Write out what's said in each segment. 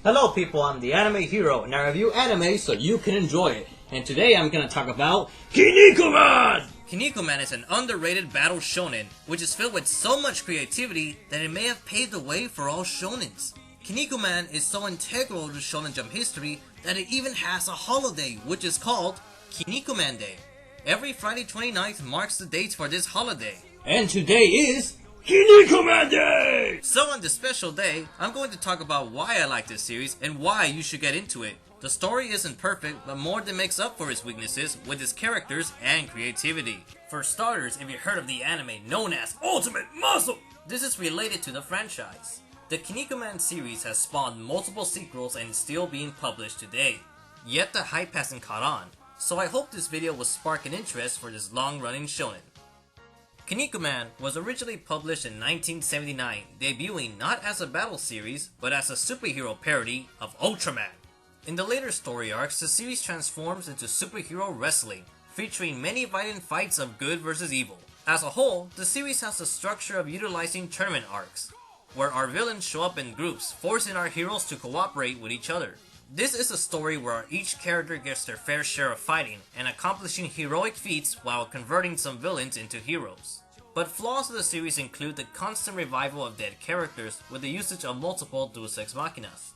Hello people, I'm the Anime Hero, and I review anime so you can enjoy it. And today I'm gonna talk about Kinnikuman! Kinnikuman is an underrated battle shonen, which is filled with so much creativity that it may have paved the way for all shonens. Kinnikuman is so integral to Shonen Jump history that it even has a holiday, which is called Kinnikuman Day. Every Friday 29th marks the dates for this holiday. And today is Kinnikuman Day! So on this special day, I'm going to talk about why I like this series and why you should get into it. The story isn't perfect, but more than makes up for its weaknesses with its characters and creativity. For starters, have you heard of the anime known as Ultimate Muscle? This is related to the franchise. The Kinnikuman series has spawned multiple sequels and is still being published today. Yet the hype hasn't caught on, so I hope this video will spark an interest for this long-running shonen. Kinnikuman was originally published in 1979, debuting not as a battle series, but as a superhero parody of Ultraman. In the later story arcs, the series transforms into superhero wrestling, featuring many violent fights of good versus evil. As a whole, the series has the structure of utilizing tournament arcs, where our villains show up in groups, forcing our heroes to cooperate with each other. This is a story where each character gets their fair share of fighting and accomplishing heroic feats while converting some villains into heroes. But flaws of the series include the constant revival of dead characters with the usage of multiple deus ex machinas.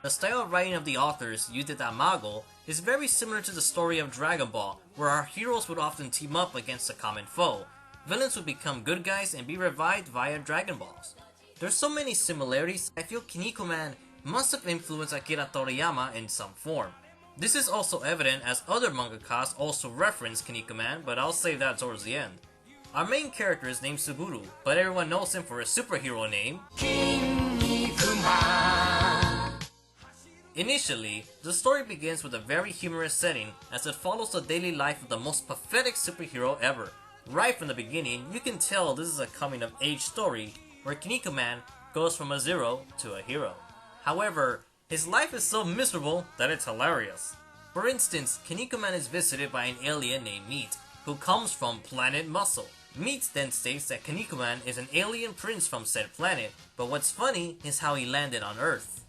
The style of writing of the authors, Yude Tamago, is very similar to the story of Dragon Ball, where our heroes would often team up against a common foe. Villains would become good guys and be revived via Dragon Balls. There's so many similarities, I feel Kinnikuman must have influenced Akira Toriyama in some form. This is also evident as other mangakas also reference Kinnikuman, but I'll save that towards the end. Our main character is named Suguru, but everyone knows him for his superhero name, Kinnikuman. Initially, the story begins with a very humorous setting as it follows the daily life of the most pathetic superhero ever. Right from the beginning, you can tell this is a coming-of-age story where Kinnikuman goes from a zero to a hero. However, his life is so miserable that it's hilarious. For instance, Kinnikuman is visited by an alien named Meat, who comes from planet Muscle. Meat then states that Kinnikuman is an alien prince from said planet, but what's funny is how he landed on Earth.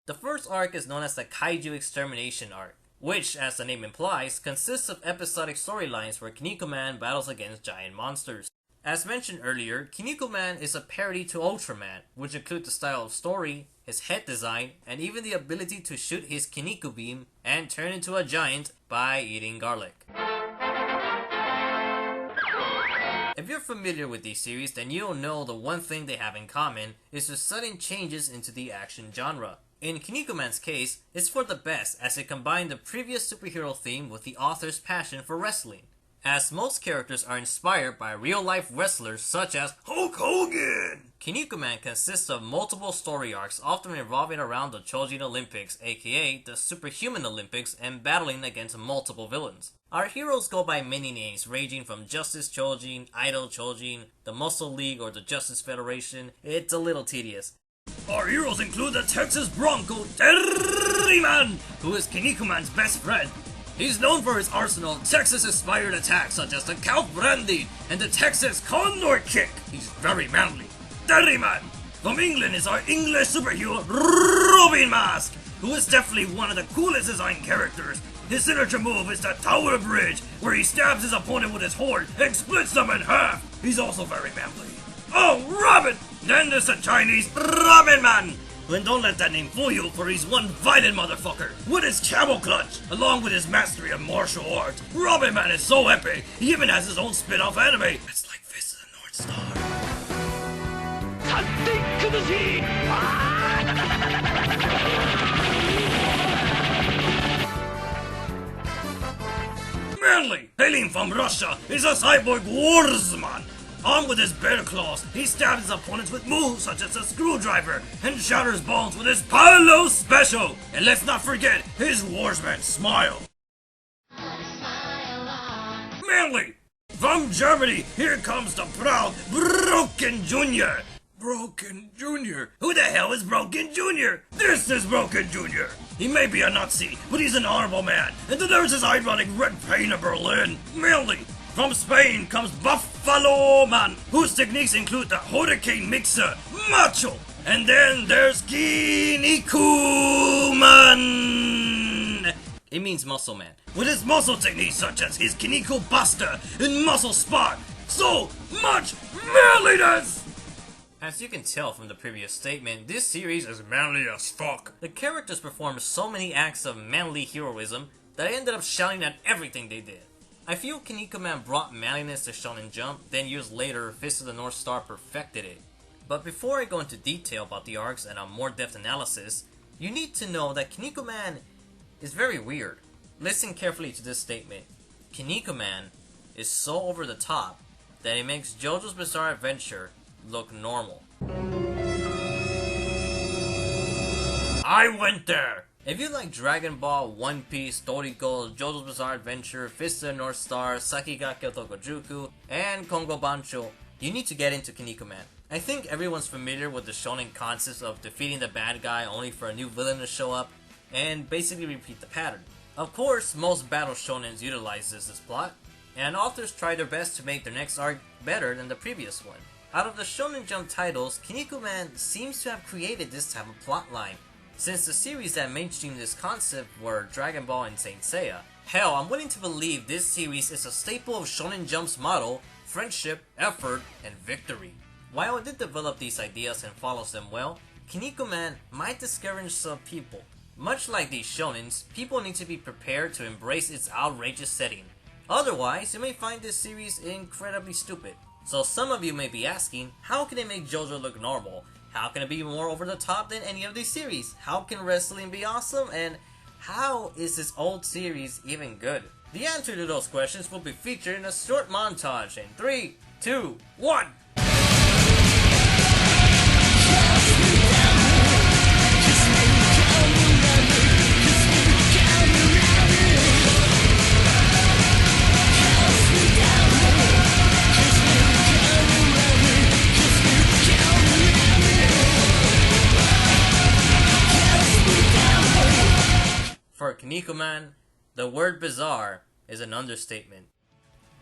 The first arc is known as the Kaiju Extermination arc, which, as the name implies, consists of episodic storylines where Kinnikuman battles against giant monsters. As mentioned earlier, Kinnikuman is a parody to Ultraman, which includes the style of story, his head design, and even the ability to shoot his Kinniku beam and turn into a giant by eating garlic. If you're familiar with these series, then you'll know the one thing they have in common is the sudden changes into the action genre. In Kinnikuman's case, it's for the best as it combined the previous superhero theme with the author's passion for wrestling, as most characters are inspired by real-life wrestlers such as Hulk Hogan. Kinnikuman consists of multiple story arcs often revolving around the Chojin Olympics, aka the Superhuman Olympics, and battling against multiple villains. Our heroes go by many names ranging from Justice Chojin, Idol Chojin, the Muscle League, or the Justice Federation. It's a little tedious. Our heroes include the Texas Bronco, Terriman, who is Kinnikuman's best friend. He's known for his arsenal of Texas-inspired attacks such as the Cow Brandy and the Texas Condor Kick. He's very manly. Terriman from England is our English superhero Robin Mask, who is definitely one of the coolest designed characters. His signature move is the Tower Bridge, where he stabs his opponent with his horn and splits them in half. He's also very manly. Oh, Robin! Then there's the Chinese Ramen Man. And don't let that name fool you, for he's one violent motherfucker. With his camel clutch, along with his mastery of martial arts, Robin Man is so epic, he even has his own spin-off anime. It's like Fist of the North Star. Manly, hailing from Russia, is a cyborg warsman. Armed with his bear claws, he stabs his opponents with moves such as a screwdriver and shatters bones with his Palo Special. And let's not forget his Warsman smile. Manly! From Germany, here comes the proud Broken Jr. Broken Jr.? Who the hell is Broken Jr.? This is Broken Jr. He may be a Nazi, but he's an honorable man, and there's his ironic red paint of Berlin. Manly! From Spain comes Buffalo Man, whose techniques include the Hurricane Mixer, Macho, And then there's Kinnikuman! It means muscle man. With his muscle techniques such as his Kinniko Buster and Muscle Spot. So much manliness! As you can tell from the previous statement, this series is manly as fuck. The characters perform so many acts of manly heroism that I ended up shouting at everything they did. I feel Kinnikuman brought manliness to Shonen Jump, then years later, Fist of the North Star perfected it. But before I go into detail about the arcs and a more depth analysis, you need to know that Kinnikuman is very weird. Listen carefully to this statement. Kinnikuman is so over the top that it makes JoJo's Bizarre Adventure look normal. I went there! If you like Dragon Ball, One Piece, Toriko, JoJo's Bizarre Adventure, Fist of the North Star, Sakigake Otokojuku, and Kongo Bancho, you need to get into Kinnikuman. I think everyone's familiar with the shonen concepts of defeating the bad guy only for a new villain to show up, and basically repeat the pattern. Of course, most battle shonens utilize this plot, and authors try their best to make their next arc better than the previous one. Out of the Shonen Jump titles, Kinnikuman seems to have created this type of plotline, since the series that mainstreamed this concept were Dragon Ball and Saint Seiya. Hell, I'm willing to believe this series is a staple of Shonen Jump's motto, friendship, effort, and victory. While it did develop these ideas and follows them well, Kinnikuman might discourage some people. Much like these shonens, people need to be prepared to embrace its outrageous setting. Otherwise, you may find this series incredibly stupid. So some of you may be asking, how can it make JoJo look normal? How can it be more over the top than any of these series? How can wrestling be awesome? And how is this old series even good? The answer to those questions will be featured in a short montage in 3, 2, 1! For Kinnikuman, the word bizarre is an understatement.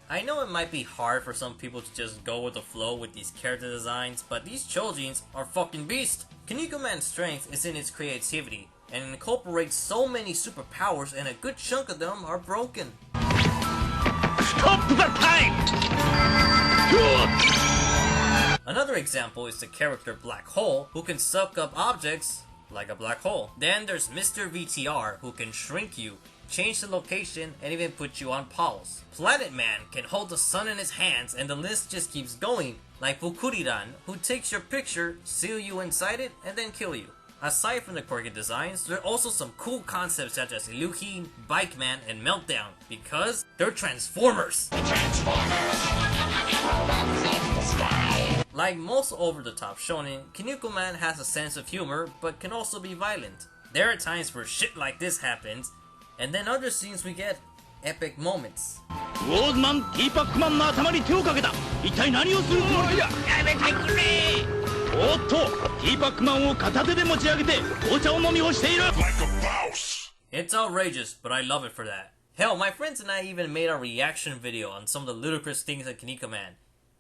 I know it might be hard for some people to just go with the flow with these character designs, but these Chojins are fucking beasts! Kinnikuman's strength is in its creativity, and it incorporates so many superpowers and a good chunk of them are broken. Stop the time! Another example is the character Black Hole, who can suck up objects like a black hole. Then there's Mr. VTR, who can shrink you, change the location, and even put you on pause. Planet Man can hold the sun in his hands, and the list just keeps going, like Fukuriran, who takes your picture, seal you inside it, and then kill you. Aside from the quirky designs, there are also some cool concepts such as Illuhin, Bike Man, and Meltdown, because they're Transformers! Like most over-the-top shonen, Kinnikuman has a sense of humor, but can also be violent. There are times where shit like this happens, and then other scenes we get epic moments. ウォーズマンティーパックマンの頭に手をかけた。一体何をするつもりだ。やめてくれ。おっと、ティーパックマンを片手で持ち上げて紅茶を飲み干している。Like a boss. It's outrageous, but I love it for that. Hell, my friends and I even made a reaction video on some of the ludicrous things at Kinnikuman.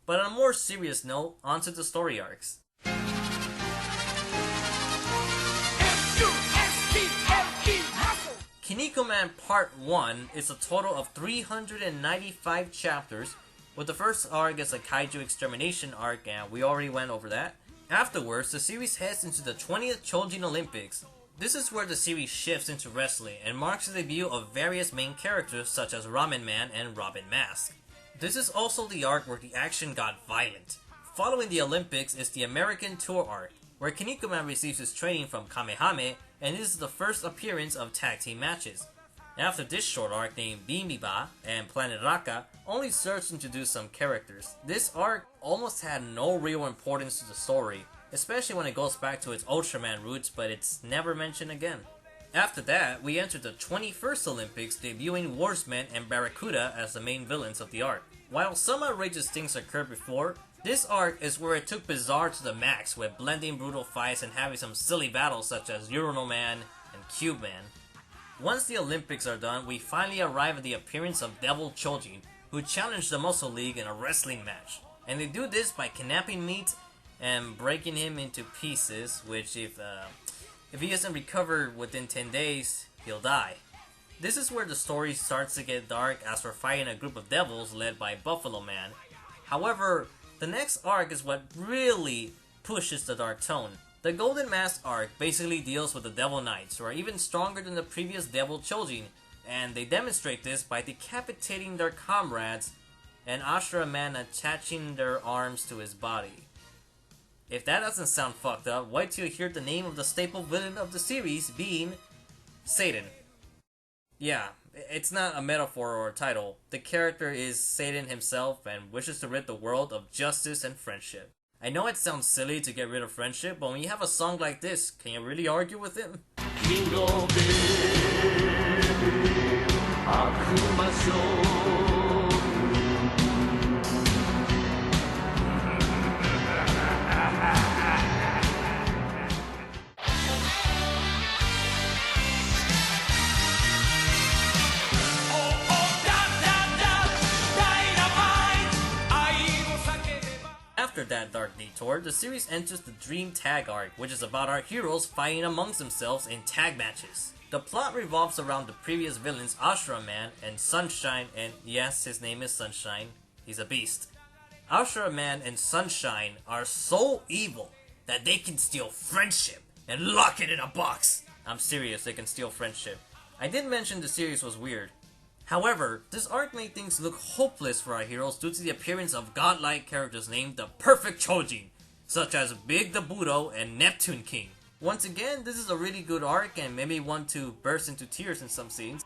But on a more serious note, onto the story arcs. Kinnikuman Part 1 is a total of 395 chapters, with the first arc as a kaiju extermination arc, and we already went over that. Afterwards, the series heads into the 20th Chojin Olympics. This is where the series shifts into wrestling and marks the debut of various main characters such as Ramen Man and Robin Mask. This is also the arc where the action got violent. Following the Olympics is the American Tour arc, where Kinnikuman receives his training from Kamehame, and this is the first appearance of tag team matches. After this short arc named Bimiba and Planet Raka only serves to introduce some characters. This arc almost had no real importance to the story, especially when it goes back to its Ultraman roots, but it's never mentioned again. After that, we enter the 21st Olympics, debuting Warsman and Barracuda as the main villains of the arc. While some outrageous things occurred before, this arc is where it took Bizarre to the max with blending brutal fights and having some silly battles such as Urinal Man and Cube Man. Once the Olympics are done, we finally arrive at the appearance of Devil Chojin, who challenged the Muscle League in a wrestling match. And they do this by kidnapping meat and breaking him into pieces, which if he doesn't recover within 10 days, he'll die. This is where the story starts to get dark as we're fighting a group of devils led by Buffalo Man. However, the next arc is what really pushes the dark tone. The Golden Mask arc basically deals with the Devil Knights, who are even stronger than the previous Devil Chojin, and they demonstrate this by decapitating their comrades and Ashura Man attaching their arms to his body. If that doesn't sound fucked up, wait till you hear the name of the staple villain of the series being Satan. Yeah, it's not a metaphor or a title. The character is Satan himself and wishes to rid the world of justice and friendship. I know it sounds silly to get rid of friendship, but when you have a song like this, can you really argue with him? After that dark detour, the series enters the Dream Tag arc, which is about our heroes fighting amongst themselves in tag matches. The plot revolves around the previous villains Ashura Man and Sunshine, and yes, his name is Sunshine, he's a beast. Ashura Man and Sunshine are so evil that they can steal friendship and lock it in a box. I'm serious, they can steal friendship. I did mention the series was weird. However, this arc made things look hopeless for our heroes due to the appearance of godlike characters named the Perfect Chojin, such as Big the Budo and Neptune King. Once again, this is a really good arc and made me want to burst into tears in some scenes.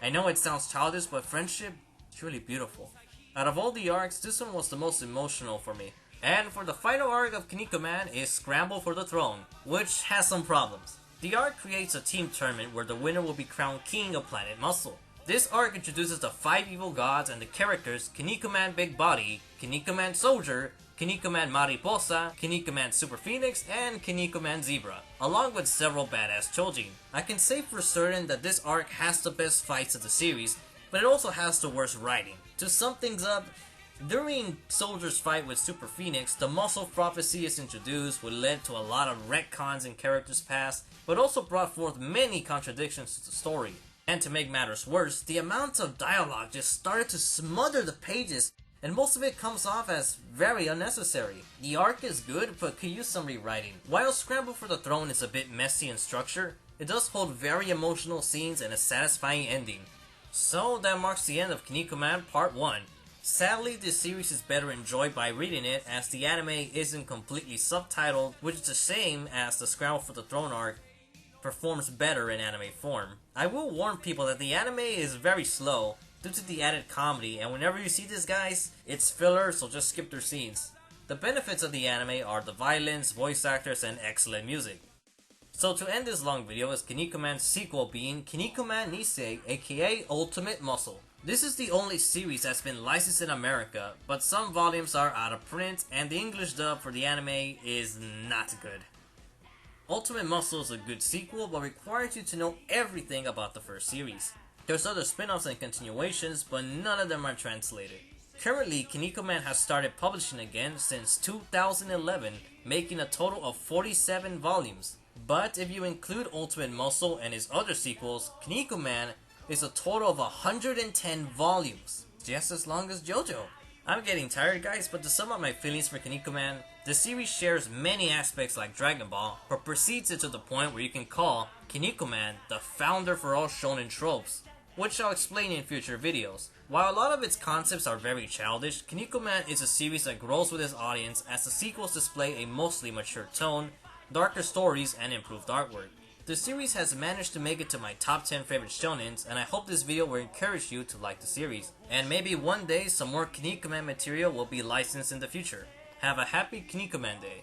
I know it sounds childish, but friendship is really beautiful. Out of all the arcs, this one was the most emotional for me. And for the final arc of Kinnikuman is Scramble for the Throne, which has some problems. The arc creates a team tournament where the winner will be crowned King of Planet Muscle. This arc introduces the 5 evil gods and the characters Kinnikuman Big Body, Kinnikuman Soldier, Kinnikuman Mariposa, Kinnikuman Super Phoenix, and Kinnikuman Zebra, along with several badass Chojin. I can say for certain that this arc has the best fights of the series, but it also has the worst writing. To sum things up, during Soldier's fight with Super Phoenix, the Muscle Prophecy is introduced, which led to a lot of retcons in characters' past, but also brought forth many contradictions to the story. And to make matters worse, the amount of dialogue just started to smother the pages, and most of it comes off as very unnecessary. The arc is good, but could use some rewriting. While Scramble for the Throne is a bit messy in structure, it does hold very emotional scenes and a satisfying ending. So that marks the end of Kinnikuman Part 1. Sadly, this series is better enjoyed by reading it, as the anime isn't completely subtitled, which is the same as the Scramble for the Throne arc performs better in anime form. I will warn people that the anime is very slow due to the added comedy, and whenever you see this, guys, it's filler, so just skip their scenes. The benefits of the anime are the violence, voice actors, and excellent music. So to end this long video is Kinnikuman's sequel being Kinnikuman Nisei, aka Ultimate Muscle. This is the only series that's been licensed in America, but some volumes are out of print, and the English dub for the anime is not good. Ultimate Muscle is a good sequel, but requires you to know everything about the first series. There's other spin-offs and continuations, but none of them are translated. Currently, Kinnikuman has started publishing again since 2011, making a total of 47 volumes. But if you include Ultimate Muscle and his other sequels, Kinnikuman is a total of 110 volumes, just as long as JoJo. I'm getting tired, guys, but to sum up my feelings for Kinnikuman, the series shares many aspects like Dragon Ball, but proceeds it to the point where you can call Kinnikuman the founder for all shonen tropes, which I'll explain in future videos. While a lot of its concepts are very childish, Kinnikuman is a series that grows with its audience as the sequels display a mostly mature tone, darker stories, and improved artwork. The series has managed to make it to my top 10 favorite shonens, and I hope this video will encourage you to like the series. And maybe one day some more Kinnikuman material will be licensed in the future. Have a happy Kinnikuman day.